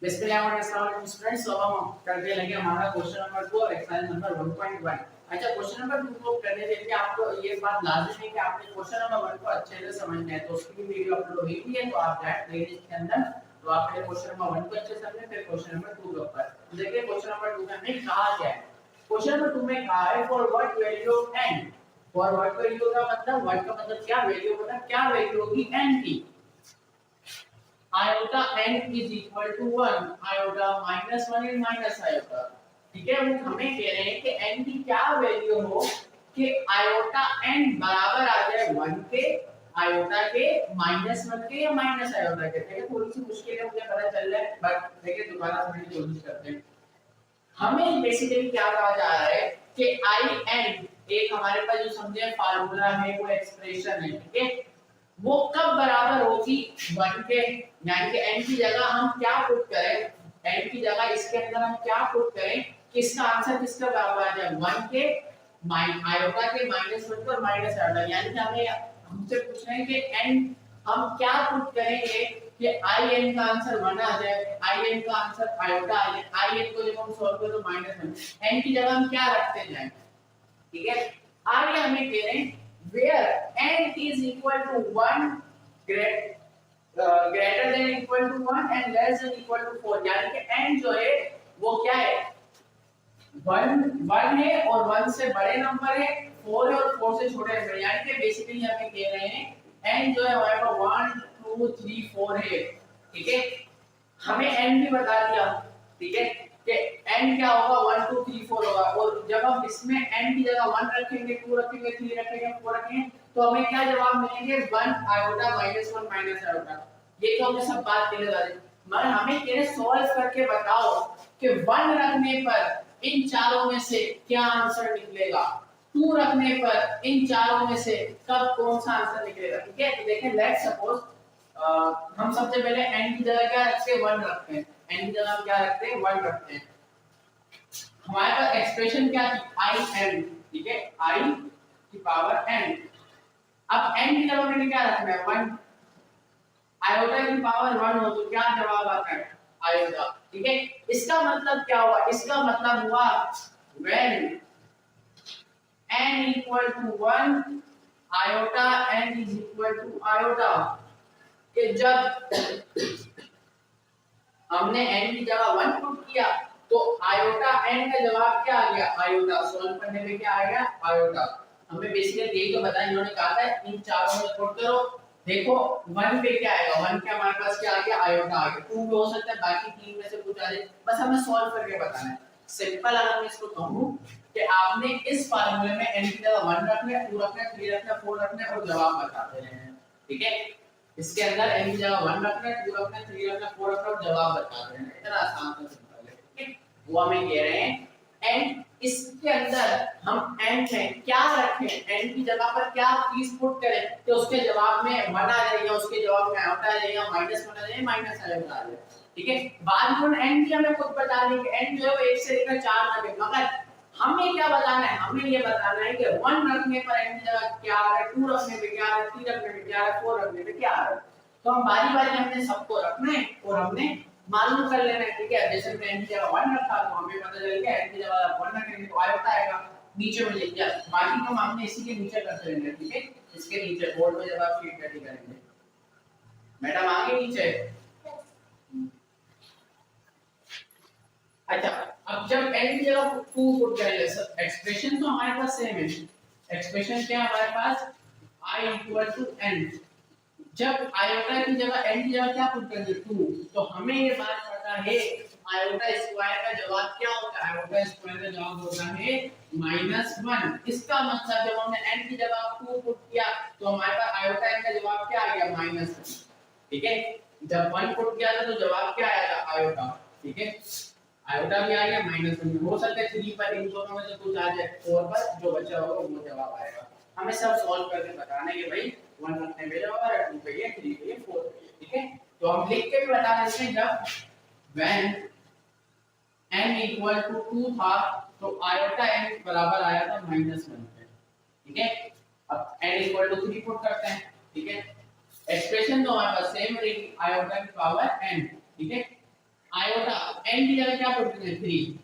Students, तो हम करने लगे हमारा क्वेश्चन नंबर 2 एक्सरसाइज नंबर 1.1। अच्छा, क्वेश्चन नंबर 2 को करने से पहले आपको ये बात लाजिम है कि आपने क्वेश्चन नंबर 1 को अच्छे से समझना है। तो उसकी भी वीडियो अपलोड हुई है, तो आप जाए प्लेलिस्ट के अंदर, तो आप पहले क्वेश्चन नंबर 1 को अच्छे से समझें, फिर क्वेश्चन नंबर 2 के ऊपर देखिए। क्वेश्चन नंबर 2 में हमें कहा क्या है? क्वेश्चन नंबर 2 में कहा है for what value of n। For what value का मतलब, व्हाट का मतलब क्या, वैल्यू मतलब क्या वैल्यू होगी n की। iota n is equal to 1, iota minus 1 is minus iota। ठीक है, वो हमें कह रहे हैं कि n की क्या वैल्यू हो कि iota n बराबर आ जाए 1 के, iota के -1 के या माइनस iota के। देखिए थोड़ी सी मुश्किल है, मुझे पता चल रहा है, बट देखिए दोबारा समझने की कोशिश करते हैं। हमें बेसिकली क्या कहा जा रहा है कि in एक हमारे पास जो समझे फार्मूला है, वो एक्सप्रेशन है, ठीक है। वो कब बराबर होगी 1 के, यानी कि n की जगह हम क्या पुट करें, n की जगह इसके अंदर हम क्या पुट करें कि इसका आंसर किसका बराबर आ जाए 1 के आयोटा के -1 पर माइनस आयोटा। यानी कि हमें हमसे पूछ रहे हैं कि n हम क्या पुट करेंगे कि in का आंसर 1 आ जाए, in का आंसर आयोटा आ जाए। in को जब हम सॉल्व करें तो -1, n की जगह हम क्या रखते जाएं, ठीक है। आगे हमें कह रहे हैं where n is equal to 1 greater than equal to 1 and less than equal to 4। यानी कि n जो है वो क्या है, 1 है और 1 से बड़े नंबर है, 4 है और 4 से छोटे नंबर। यानी कि बेसिकली हमें कह रहे हैं n जो है हमारे पास 1 2 3 4 है, ठीक है। हमें n भी बता दिया, ठीक है, कि n क्या होगा 1 2 3 4 होगा। और जब हम इसमें n की जगह 1 रखेंगे, 2 रखेंगे, 3 रखेंगे, 4 रखेंगे, तो हमें क्या जवाब मिलेंगे 1 आयोटा -1 माइनस आयोटा। ये तो हमने सब बात कर ली, मगर हमें कह सॉल्व करके बताओ कि 1 रखने पर इन चारों में से क्या आंसर निकलेगा, 2 रखने पर इन चारों में से कब कौन सा आंसर निकलेगा, ठीक है। तो देखें, लेट्स सपोज हम सबसे पहले n की जगह क्या रखते हैं 1 रखते हैं, n की जगह हम क्या रखते हैं 1 रखते हैं। हमारे पास एक्सप्रेशन क्या थी i n, ठीक है, i की पावर n। अब n की जगह मैंने क्या रखना है 1, आयोटा की पावर 1 हो तो क्या जवाब आता है आयोटा, ठीक है। इसका मतलब क्या हुआ, इसका मतलब हुआ when n equal to 1 iota n is equal to iota, कि जब हमने n की जगह 1 पुट किया तो आयोटा n का जवाब क्या आ गया आयोटा। सॉल्व करने पे क्या आ गया आयोटा। हमें बेसिकली यही तो बताया, इन्होंने कहा था इन चारों में पुट करो। देखो 1 पे क्या आएगा, 1 के हमारे पास क्या आ गया आयोटा आ गया, 2 पे हो सकता है बाकी 3 में से कुछ आ जाए, बस हमें सॉल्व करके बताना है। सिंपल अगर मैं इसको कहूं कि आपने इस फार्मूले में n की जगह 1 रखना है, 2 रखना है, 3 रखना है, 4 रखना है और जवाब बताते रहना है, ठीक है। इसके अंदर n की जगह 1 रखना है, 2 रखना है, 3 रखना है, 4 रखना है और जवाब बताते रहना है। इतना आसान सा सिंपल है, ठीक है। वो हमें कह रहे हैं n, इसके अंदर हम n में क्या रखें, n की जगह पर क्या चीज पुट करें कि उसके जवाब में 1 आ जाएगा, उसके जवाब में आयोटा आ जाएगा, -1 आ जाएगा, माइनस आयोटा आ जाएगा, ठीक है। बाद में n की हमें खुद बता दें कि n जो है वो 1 से लेकर 4 तक है, मगर हमें क्या बताना है, हमें ये बताना है कि 1 रखने पर n की जगह क्या आ रहा है, 2 रखने पे क्या आ रहा है, 3 रखने पे क्या आ रहा है, 4 रखने पे क्या आ रहा है। तो हम बारी-बारी हमने सबको रखना है और हमने मालूम कर लेना है, ठीक है। जैसे हमने n की जगह 1 रखा तो हमें पता चल गया n की जगह 1 रखेंगे तो आयोटा आएगा, नीचे में लिख दिया। बाकी तो हमने इसी के नीचे करते रहेंगे, ठीक है। इसके नीचे बोर्ड में जब आप शीट रेडी करेंगे, मैडम आगे नीचे। अच्छा, अब जब n की जगह 2 पुट करेंगे, एक्सप्रेशन तो हमारे पास सेम है। एक्सप्रेशन क्या है हमारे पास i n। जब आयोटा की जगह n की जगह क्या पुट करेंगे 2, तो हमें ये बात पता है आयोटा स्क्वायर का जवाब क्या होता है, आयोटा स्क्वायर का जवाब होता है -1। इसका मतलब जब हमने n की जगह 2 पुट किया तो हमारे पास आयोटा n का जवाब क्या आ गया -1, ठीक है। जब 1 पुट किया था तो जवाब क्या आया था आयोटा, ठीक है। आयोटा भी आ गया -1, हो सकता है 3 पर इन दोनों में से कुछ आ जाए, 4 पर जो बचा होगा वो जवाब आएगा। हमें सब सॉल्व करके बताना है कि भाई 1 रखने पे जवाब आ रहा है, 2 पे ये, 3 पे ये, 4 पे ये, ठीक है। तो हम लिख के भी बता देते हैं जब when n equal to 2 था तो आयोटा n बराबर आया था -1 पे, ठीक है। अब n equal to 3 पुट करते हैं, ठीक है। एक्सप्रेशन तो हमारे पास सेम रहेगी आयोटा की पावर n, ठीक है। आयोटा n की जगह क्या पुट करेंगे 3।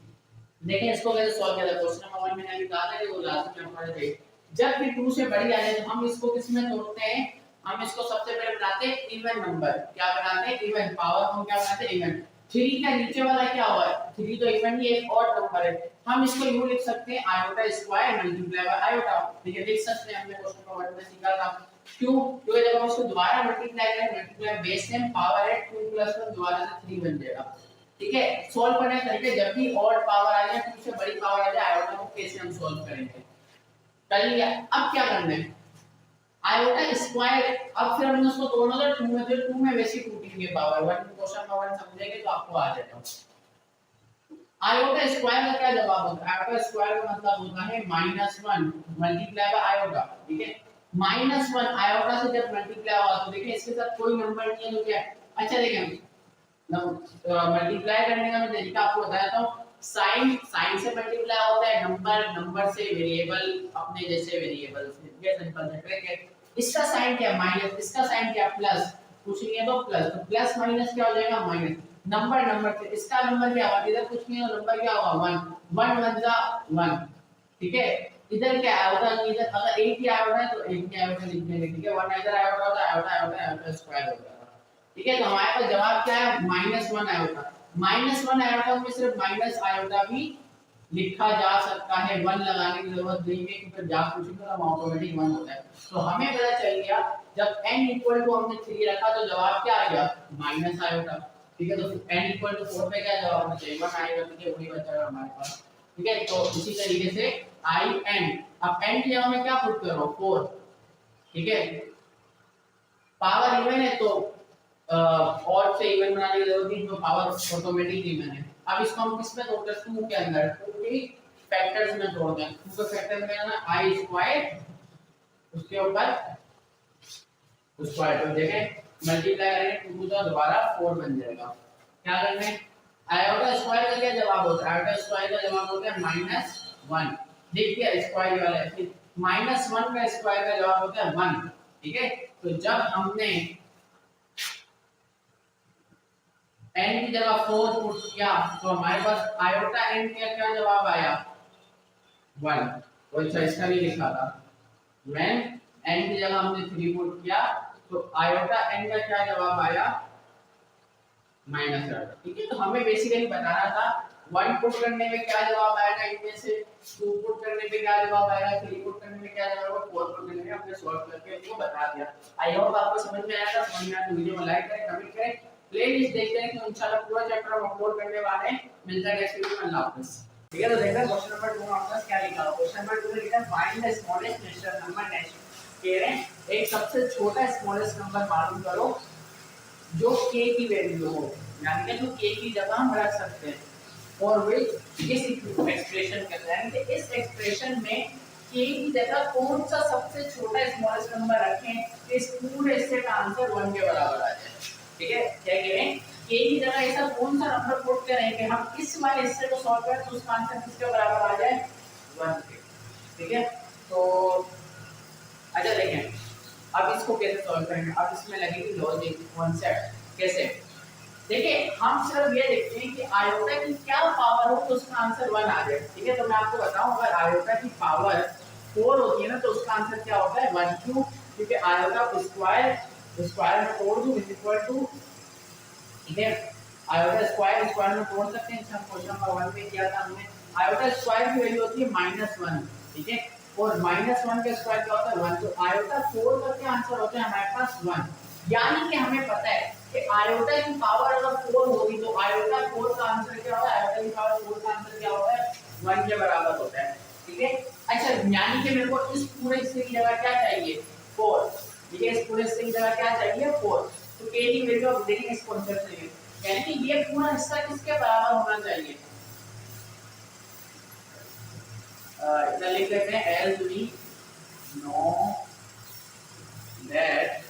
देखें इसको कैसे सॉल्व किया जाए। क्वेश्चन नंबर 1 में मैंने कहा था कि वो लास्ट में पढ़े थे। जब भी 2 से बड़ी आ जाए तो हम इसको किस में तोड़ते हैं, हम इसको सबसे पहले बनाते हैं इवन नंबर। क्या बनाते हैं? इवन। पावर हम क्या बनाते हैं? इवन। 3 का नीचे वाला क्या हुआ है? 3 तो इवन ही एक ऑड नंबर है, हम इसको यूं लिख सकते हैं iota square multiply by iota. ठीक है, लिख सकते हैं, हमने क्वेश्चन नंबर 1 में सीखा था। क्यों? क्योंकि जब हम इसको दोबारा मल्टीप्लाई करें, मल्टीप्लाई बेस में पावर है 2 + 1 दोबारा से 3 बन जाएगा। ठीक है, सॉल्व करने का तरीका, जब भी ऑड पावर आ जाए 2 से बड़ी पावर आ जाए आयोटा को कैसे हम सॉल्व करेंगे कर लिया। अब क्या करना है? आयोटा स्क्वायर, अब फिर हमने उसको तोड़ना था 2 में, तो 2 में वैसे टूटेंगे पावर 1। क्वेश्चन नंबर 1 समझेंगे तो आपको आ जाएगा। आयोटा स्क्वायर का क्या जवाब होता है? आयोटा स्क्वायर का मतलब होता है -1 मल्टीप्लाई बाय आयोटा। ठीक है, -1 आयोटा से जब मल्टीप्लाई हुआ तो देखिए इसके साथ कोई नंबर नहीं है तो क्या है? अच्छा देखें, मल्टीप्लाई करने का मैं तरीका आपको बताता हूं। साइन से मल्टीप्लाई होता है, नंबर से वेरिएबल, अपने जैसे वेरिएबल से। ये सिंपल है, ठीक है। इसका साइन क्या? माइनस, इसका साइन क्या? प्लस। पूछेंगे तो प्लस, तो प्लस माइनस क्या हो जाएगा? माइनस। नंबर से इसका नंबर क्या होगा? इधर कुछ नहीं है, नंबर क्या होगा? 1 1 जा 1। ठीक है, इधर क्या आया होता? इधर अगर 1 ही आया होता है तो 1 ही आया होता लिखने, ठीक है। 1 इधर आया होता है, आयोटा स्क्वायर हो जाएगा। ठीक है, तो हमारे पास जवाब क्या है? -1 आयोटा। -1 आयोटा में सिर्फ माइनस आयोटा भी लिखा जा सकता है, 1 लगाने की जरूरत नहीं है, क्योंकि जब पूछेंगे तो ऑटोमेटिक 1 होता है। तो हमें पता चल गया जब n = हमने 3 रखा तो जवाब क्या आ गया? Minus iota. ठीक है, तो n = 4 पे क्या जवाब होना चाहिए? 1 आएगा, ठीक है, वही बचा हमारे पास। ठीक है, तो इसी तरीके से in, अब n की जगह में क्या पुट करो? 4। ठीक है, पावर इवन है तो ऑड से इवन बनाने की जरूरत नहीं, तो पावर ऑटोमेटिक इवन है। अब इसको हम किस में तोड़ते हैं? 2 के अंदर, 2 के फैक्टर्स में तोड़ते हैं। 2 के फैक्टर में ना i स्क्वायर, उसके ऊपर स्क्वायर, तो देखें मल्टीप्लाई करेंगे 2 तो दोबारा 4 बन जाएगा। क्या करना है? आयोटा स्क्वायर का क्या जवाब होता है? आयोटा स्क्वायर का जवाब होता है -1। देखिए स्क्वायर वाला है, -1 का स्क्वायर का जवाब होता है 1। ठीक है, तो जब हमने n की जगह 4 पुट किया तो हमारे पास आयोटा n का क्या जवाब आया? 1। तो अच्छा इसका भी लिखा था, when n की जगह हमने 3 पुट किया तो आयोटा n का क्या जवाब आया? -1। ठीक है, तो हमें बेसिकली बताना था 1 पुट करने में क्या जवाब आएगा, इनमें से 2 पुट करने पे क्या जवाब आएगा, 3 पुट करने में क्या जवाब आएगा, 4 पुट करने में हमने सॉल्व करके आपको बता दिया। आई होप आपको समझ में आया था। समझ में आया तो वीडियो को लाइक करें, कमेंट करें, प्लेलिस्ट देखते हैं, तो इंशाल्लाह पूरा चैप्टर हम अपलोड करने वाले हैं। मिलता है नेक्स्ट वीडियो में। अल्लाह हाफिज़। ठीक है, तो देखते हैं क्वेश्चन नंबर 2 में आपके पास क्या लिखा है। क्वेश्चन नंबर 2 में लिखा है find the smallest natural number next. कह रहे हैं एक सबसे छोटा स्मॉलेस्ट नंबर मालूम करो जो k की वैल्यू हो, यानी कि जो k की जगह हम रख सकते हैं, और वे इस एक्सप्रेशन के अंदर, कि इस एक्सप्रेशन में k की जगह कौन सा सबसे छोटा स्मॉलेस्ट नंबर रखें कि इस पूरे हिस्से का आंसर 1 के बराबर आ जाए। ठीक है, क्या कह रहे हैं? k की जगह ऐसा कौन सा नंबर पुट करें कि हम इस वाले हिस्से को सॉल्व करें तो उसका आंसर किसके बराबर आ जाए? 1 के। ठीक है, तो अच्छा देखें अब इसको कैसे सॉल्व करेंगे। अब इसमें लगेगी लॉजिक कॉन्सेप्ट। कैसे? देखिए हम सिर्फ ये देखते हैं कि आयोटा की क्या पावर हो तो उसका आंसर 1 आ जाए। ठीक है, तो मैं आपको बताऊं अगर आयोटा की पावर 4 होती है ना तो उसका आंसर क्या होता है? 1। क्यों? क्योंकि आयोटा को स्क्वायर में तोड़ दूं इज इक्वल टू, ठीक है, आयोटा स्क्वायर में तोड़ सकते हैं। क्वेश्चन नंबर 1 में किया था हमने। आयोटा स्क्वायर की वैल्यू होती है -1। ठीक है, और -1 का स्क्वायर क्या होता है? 1। तो आयोटा 4 का क्या आंसर होता है हमारे पास? 1। यानी कि हमें पता है कि आयोटा की पावर अगर 4 होगी तो आयोटा 4 का आंसर क्या होगा? आयोटा की पावर 4 का आंसर क्या होता है? 1 के बराबर होता है। ठीक है, अच्छा यानी कि मेरे को इस पूरे हिस्से की जगह क्या चाहिए? 4। ठीक है, इस पूरे हिस्से की जगह क्या चाहिए? 4। तो k की वैल्यू आप देखेंगे इस कांसेप्ट से, यानी कि ये पूरा हिस्सा किसके बराबर होना चाहिए? इधर लिख लेते हैं as we know that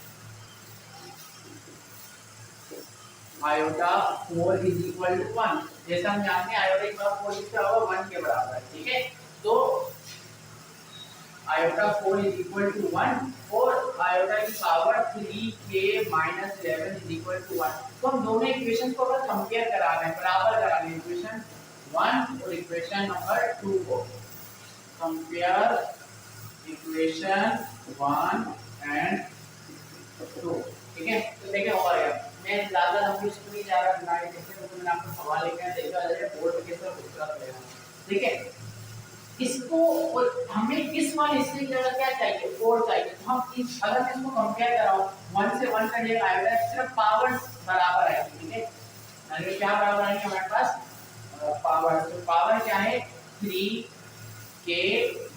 iota 4 is equal to 1। जैसा हम जानते हैं iota की पावर 4 कितना होगा? 1 के बराबर। ठीक है, तो आयोटा 4 इज इक्वल टू 1 और आयोटा की power 3k minus 11 is equal to 1। तो हम दोनों इक्वेशन को अगर कंपेयर करा रहे हैं, बराबर करा रहे हैं, इक्वेशन 1 और इक्वेशन नंबर 2 को कंपेयर इक्वेशन 1 एंड 2, ठीक है। तो देखिए हो गया, मैं ज्यादा लंबी इसको नहीं जा रहा, ना देखिए तो मैंने आपको सवाल लिखा है, देखा जाए बोर्ड पे कैसे उत्तर देना, ठीक है। इसको हमें किस वाले इससे की जगह क्या चाहिए, 4 चाहिए। तो हम इस अगर मैं इसको कंपेयर कर रहा हूं 1 से 1 का ये आएगा, सिर्फ पावर्स बराबर है, ठीक है। अगर क्या बराबर आएंगे हमारे पास पावर, तो पावर क्या है 3k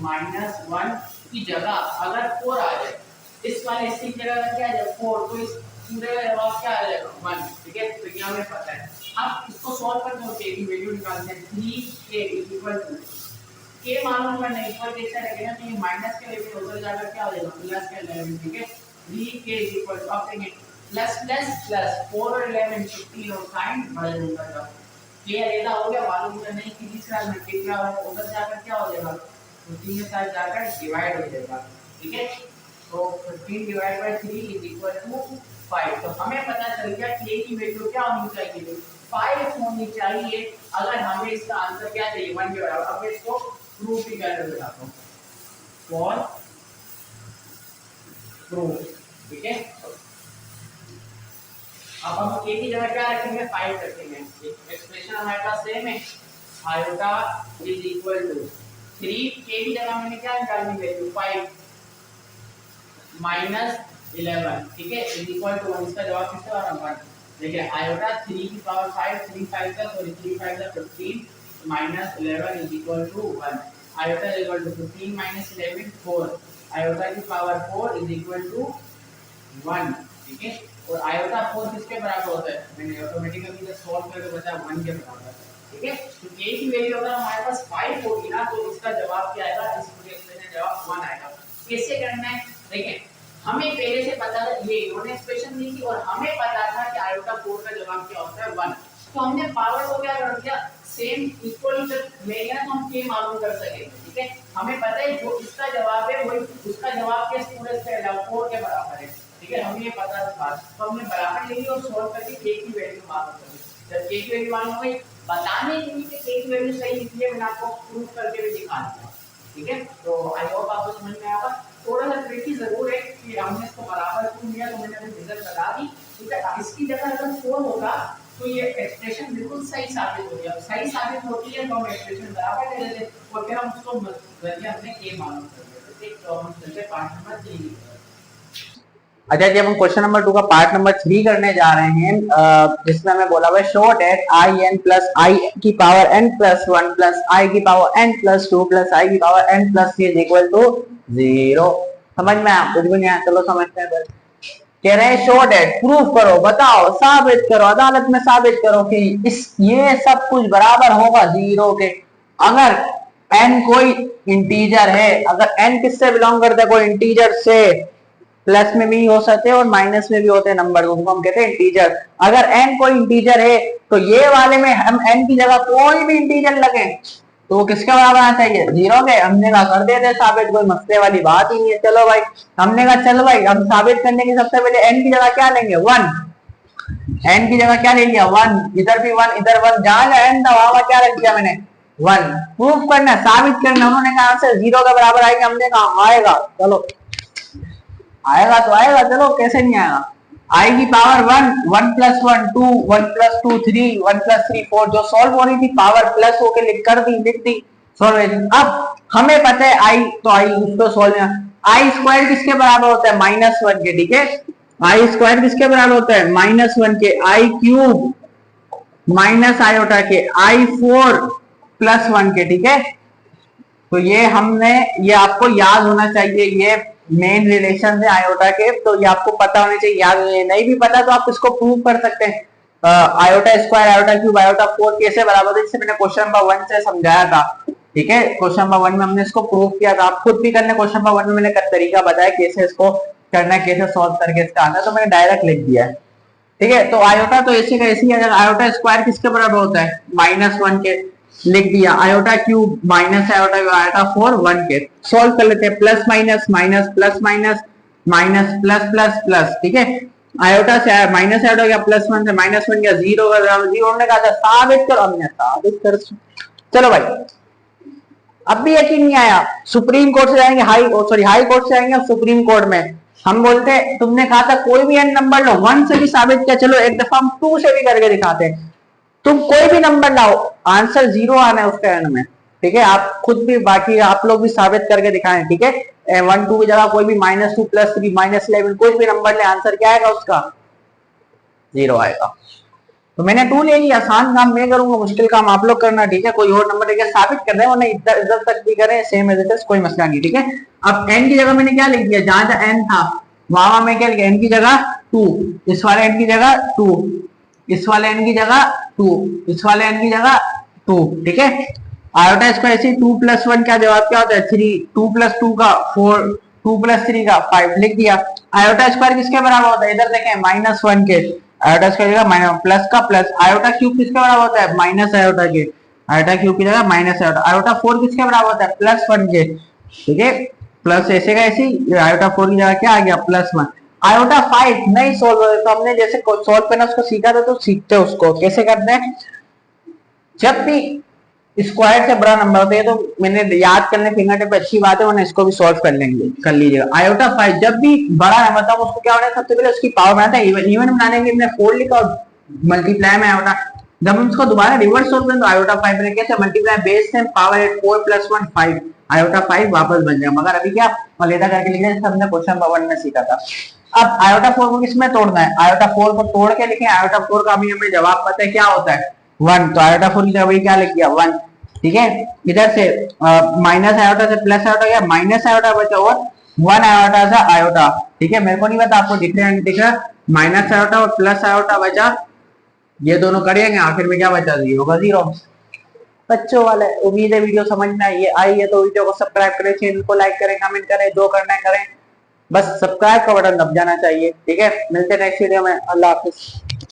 माइनस 1 की जगह अगर 4 आ जाए, इस वाले इसकी जगह क्या आ जाए 4, तो इस पूरे का जवाब क्या आ जाएगा 1, ठीक है। तो ये हमें पता है। अब इसको सॉल्व करते हैं, k की वैल्यू निकालते हैं, 3k इक्वल टू के मालूम करना, इक्वल कैसे रखेगा, तो ये माइनस के लेवल उधर जाकर क्या हो जाएगा प्लस के लेवल, ठीक है। 3k इक्वल टू अब देखिए प्लस प्लस प्लस 4 और 11 15 और साइन बढ़ जाएगा, के लेना हो गया, मालूम करना है कि किस का मल्टीप्लाई होगा, उधर जाकर क्या हो जाएगा 15 के साथ जाकर डिवाइड हो जाएगा, ठीक है। तो 15 divide by 3 is equal to 5। तो हमें पता चल गया कि a की वैल्यू क्या होनी चाहिए 5 होनी चाहिए, अगर हमें इसका आंसर क्या चाहिए 1 के बराबर। अब इसको प्रूफ ही करके बताता हूं, फॉर प्रूफ, ठीक है। अब हम k की जगह क्या रखेंगे 5 रखेंगे, एक्सप्रेशन हमारे पास सेम है, iota is equal to 3 k की जगह मैंने क्या निकालनी वैल्यू 5 माइनस 11, ठीक है, इज इक्वल टू 1। इसका जवाब किसका आ रहा है 1। देखिए आयोटा 3 की पावर 5 3 5 का सॉरी 3 5 का 15 minus 11 is equal to 1। Iota is equal to 15 minus 11 4, iota की पावर 4 इज इक्वल टू 1, ठीक है। और आयोटा 4 किसके बराबर होता है, मैंने ऑटोमेटिकली जब सॉल्व करके बताया 1 के बराबर, ठीक है। तो k की वैल्यू अगर हमारे पास 5 होगी ना, तो इसका जवाब क्या आएगा, इस पूरे एक्सप्रेशन का जवाब 1 आएगा। कैसे करना है देखिए, हमें पहले से पता था, ये इन्होंने एक्सप्रेशन दी थी और हमें पता था कि आयोटा 4 का जवाब क्या होता है 1। तो हमने पावर को क्या कर दिया सेम इक्वल जब लेंगे ना, तो हम k मालूम कर सकेंगे, ठीक है। हमें पता है जो इसका जवाब है वही उसका जवाब के पूरे से 4 के बराबर है, ठीक है। हमें ये पता था, तो हमने बराबर ले ली और सॉल्व करके k की वैल्यू मालूम कर ली। जब k की वैल्यू मालूम हो गई, बताने के लिए कि k की वैल्यू सही निकली है, मैंने आपको प्रूव करके भी दिखा दिया, ठीक है। तो आई होप आपको समझ में आया। थोड़ा सा ट्रिकी जरूर है कि हमने इसको बराबर क्यों लिया, तो मैंने अभी रिजल्ट बता दी, ठीक है। इसकी जगह अगर 4 होगा तो ये एक्सप्रेशन बिल्कुल सही साबित हो गया, सही साबित होती है तो हम एक्सप्रेशन बराबर ले लेते और फिर हम उसको जरिए हमने के मालूम कर लेते, ठीक। तो हम चलते पार्ट नंबर 3 की। अच्छा जी, हम क्वेश्चन नंबर 2 का पार्ट नंबर 3 करने जा रहे हैं, जिसमें हमें बोला हुआ है show that i n plus i की power n plus 1 plus i की power n plus 2 plus i की power n plus 3 is equal to 0। समझ में आया, कुछ भी नहीं आया, चलो समझते हैं। बस कह रहे हैं शो दैट, प्रूफ करो, बताओ, साबित करो, अदालत में साबित करो कि इस ये सब कुछ बराबर होगा 0 के, अगर n कोई इंटीजर है, अगर n किससे बिलोंग करता है, कोई इंटीजर से, प्लस में भी हो सकते हैं और माइनस में भी होते हैं नंबर, उनको हम कहते हैं इंटीजर। अगर n कोई इंटीजर है तो ये वाले में हम n की जगह कोई भी इंटीजर लगे तो वो किसके बराबर आना चाहिए 0 के। हमने कहा कर देते साबित, कोई मसले वाली बात ही नहीं है। चलो भाई, हमने कहा चलो भाई, हम साबित करने की सबसे पहले n की जगह क्या लेंगे 1, n की जगह क्या ले लिया 1, इधर भी 1 इधर 1, जहां n था वहां क्या रख दिया मैंने 1। प्रूफ करना, साबित करना, उन्होंने कहा आंसर 0 के बराबर आएगा, हमने कहा आएगा, चलो आएगा तो आएगा, चलो कैसे नहीं आएगा। i की पावर 1, 1 प्लस 1 2, 1 प्लस 2 3, 1 प्लस 3 4, जो सॉल्व हो रही थी पावर प्लस होके लिख दी सॉल्व। अब हमें पता है i, तो i उसको सॉल्व में i स्क्वायर किसके बराबर होता है -1 के, ठीक है। i स्क्वायर किसके बराबर होता है -1 के, i क्यूब माइनस आयोटा के, i 4 प्लस 1 के, ठीक है। तो ये हमने, ये आपको याद होना चाहिए, ये मेन रिलेशन है आयोटा के, तो ये आपको पता होने चाहिए। याद नहीं भी पता तो आप इसको प्रूव कर सकते हैं। Iota square iota cube iota 4 कैसे बराबर है, जिसे मैंने क्वेश्चन नंबर 1 से समझाया था, ठीक है। क्वेश्चन नंबर 1 में हमने इसको प्रूव किया था, आप खुद भी करने। क्वेश्चन नंबर 1 में मैंने तरीका बताया कैसे इसको करना है, कैसे सॉल्व करके इसका आना, तो मैंने डायरेक्ट लिख दिया है, ठीक है। तो आयोटा तो ऐसे का ऐसे ही, अगर आयोटा स्क्वायर किसके बराबर होता है -1 के, लिख दिया, आयोटा क्यूब माइनस आयोटा 4 1 के। सॉल्व कर लेते हैं, plus minus minus plus minus minus plus plus plus, ठीक है। आयोटा से माइनस आयोटा गया, प्लस 1 से माइनस 1 गया, जीरो का जीरो ने कहा था साबित करो, हमने साबित कर। चलो भाई, अब भी यकीन नहीं आया, सुप्रीम कोर्ट से जाएंगे हाई कोर्ट से जाएंगे सुप्रीम कोर्ट में। हम बोलते हैं तुमने कहा था कोई भी एन नंबर लो, 1 से भी साबित किया, चलो एक दफा हम 2 से भी करके दिखाते हैं। तुम कोई भी नंबर लाओ, आंसर 0 आना है उसके एंड में, ठीक है। आप खुद भी, बाकी आप लोग भी साबित करके दिखाएं, ठीक है। 1 2 की जगह कोई भी -2 +3 -11 कोई भी नंबर ले, आंसर क्या आएगा उसका? 0 आएगा। तो मैंने 2 ले लिया, आसान काम मैं करूंगा, मुश्किल काम आप लोग करना, ठीक है। कोई और नंबर लेके साबित कर रहे हो, नहीं इधर तक भी करें, सेम एज इट इज, कोई मसला नहीं, ठीक है। अब n की जगह मैंने क्या लिख दिया, जहां जहां n था वहां मैं क्या लिखा, n की जगह 2, इस वाले n की जगह 2, इस वाले n की जगह 2, इस वाले n की जगह 2, ठीक है। आयोटा स्क्वायर ऐसे 2 + 1 का जवाब क्या होता है? 3, 2 + 2 का 4, 2 + 3 का 5 लिख दिया। आयोटा स्क्वायर किसके बराबर होता है? इधर देखें -1 के, आयोटा स्क्वायर की जगह माइनस प्लस का प्लस। आयोटा क्यूब किसके बराबर होता है? माइनस आयोटा के, आयोटा क्यूब की जगह माइनस आयोटा। आयोटा 4 किसके बराबर होता है? +1 के, ठीक है। प्लस ऐसे का ऐसे, आयोटा 4 की जगह क्या आ गया? +1। आयोटा 5 नहीं सोल्व होता, तो हमने जैसे सोल्व करना उसको सीखा था, तो सीखते हैं उसको कैसे करते हैं। जब भी स्क्वायर से बड़ा नंबर होता है, तो मैंने याद करने फिंगर टिप अच्छी बात है, वरना इसको भी सॉल्व कर लेंगे, कर लीजिएगा। आयोटा 5 जब भी बड़ा नंबर था उसको क्या होना है? सबसे पहले उसकी पावर बनाता है, इवन बनाने के लिए हमने 4 लिखा और मल्टीप्लाई में आयोटा। जब हम इसको दोबारा रिवर्स सोल्व करें तो आयोटा 5 में कैसे मल्टीप्लाई, बेस से पावर 8 4 + 1 5, आयोटा 5 वापस बन जाएगा। मगर अभी क्या अलग करके लिखना है, जैसे हमने क्वेश्चन नंबर 1 में सीखा था। अब आयोटा 4 को किसमें तोड़ना है? आयोटा 4 को तोड़ के लिखें, आयोटा 4 का भी हमें जवाब पता है क्या होता है? 1। तो आयोटा 4 की जगह वही क्या लिख दिया? 1, ठीक है। इधर से माइनस आयोटा से प्लस आयोटा गया, माइनस आयोटा बचा और 1 आयोटा से आयोटा, ठीक है। मेरे को नहीं पता आपको दिख रहा है नहीं दिख रहा, माइनस आयोटा और प्लस आयोटा बचा, ये दोनों करेंगे, आखिर में क्या बचा? 0 का 0। बच्चों वाले, उम्मीद है वीडियो समझ में आई है तो वीडियो को सब्सक्राइब करें, चैनल को लाइक करें, कमेंट करें, जो करना है करें, बस सब्सक्राइब का बटन दब जाना चाहिए, ठीक है। मिलते हैं नेक्स्ट वीडियो में, अल्लाह हाफिज।